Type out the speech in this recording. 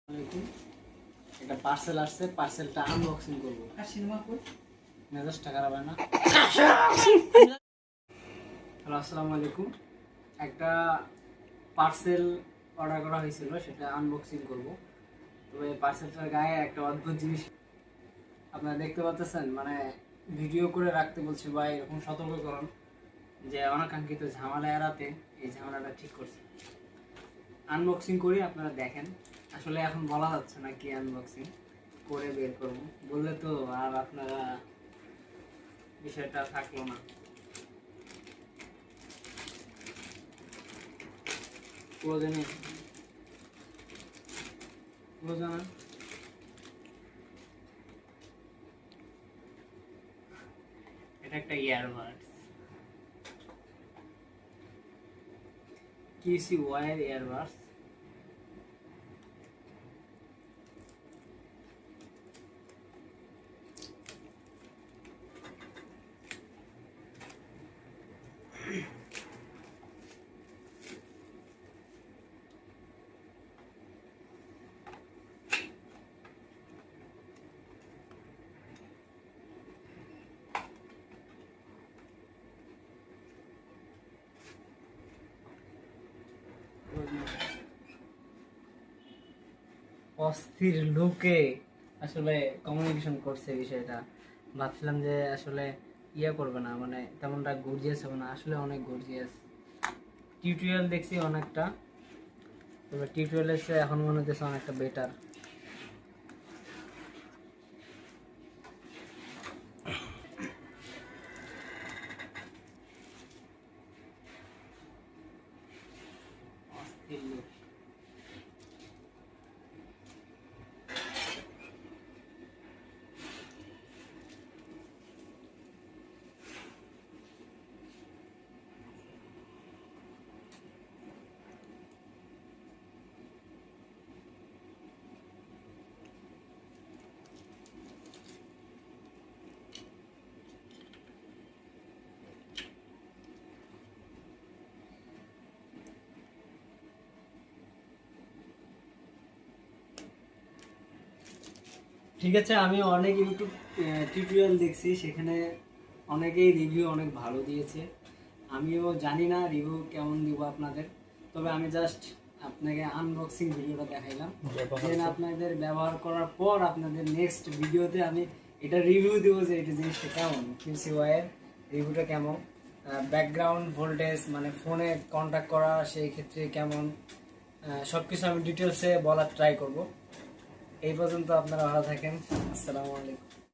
একটা পার্সেল আসছে, পার্সেলটা আনবক্সিং করবো। মেজাজটা খারাপ হয় না? হ্যালো, আসসালামু আলাইকুম। একটা পার্সেল অর্ডার করা হয়েছিল, সেটা আনবক্সিং করবো। তো এই পার্সেলটার গায়ে একটা অদ্ভুত জিনিস আপনারা দেখতে পাচ্ছেন, মানে ভিডিও করে রাখতে বলছি বা এরকম সতর্ককরণ যে অনাকাঙ্ক্ষিত ঝামেলা এড়াতে এই ঝামেলাটা ঠিক করছি। আনবক্সিং করি, আপনারা দেখেন। আসলে এখন বলা যাচ্ছে না কি আনবক্সিং করে বের করবো, বললে তো আর আপনারা বিষয়টা থাকলো না। প্রয়োজনে এটা একটা ইয়ারবাডস, কিসি ওয়ার ইয়ারবাডস। অস্থির লুকে আসলে কমিউনিকেশন করছে বিষয়টা। ভাবছিলাম যে আসলে করবে না, মানে তেমনটা গর্জিয়াস হবে না, আসলে অনেক গর্জিয়াস। টিউটোরিয়াল দেখছি অনেকটা, তবে টিউটোরিয়ালের চেয়ে এখন মনে হচ্ছে অনেকটা বেটার। অস্থির লুক। ঠিক আছে, আমি অনেক ইউটিউব টিউটোরিয়াল দেখছি, সেখানে অনেকেই রিভিউ অনেক ভালো দিয়েছে। আমিও জানি না রিভিউ কেমন দিব আপনাদের, তবে আমি জাস্ট আপনাকে আনবক্সিং ভিডিওটা দেখাইলাম। দেন আপনাদের ব্যবহার করার পর আপনাদের নেক্সট ভিডিওতে আমি এটা রিভিউ দেবো যে এটা জিনিসটা কেমন, কিউসি ওয়ার রিভিউটা কেমন, ব্যাকগ্রাউন্ড ভোল্টেজ মানে ফোনে কন্ট্যাক্ট করা সেই ক্ষেত্রে কেমন, সব কিছু আমি ডিটেলসে বলার ট্রাই করব। এই পর্যন্ত আপনারা ভালো থাকেন। আসসালামু আলাইকুম।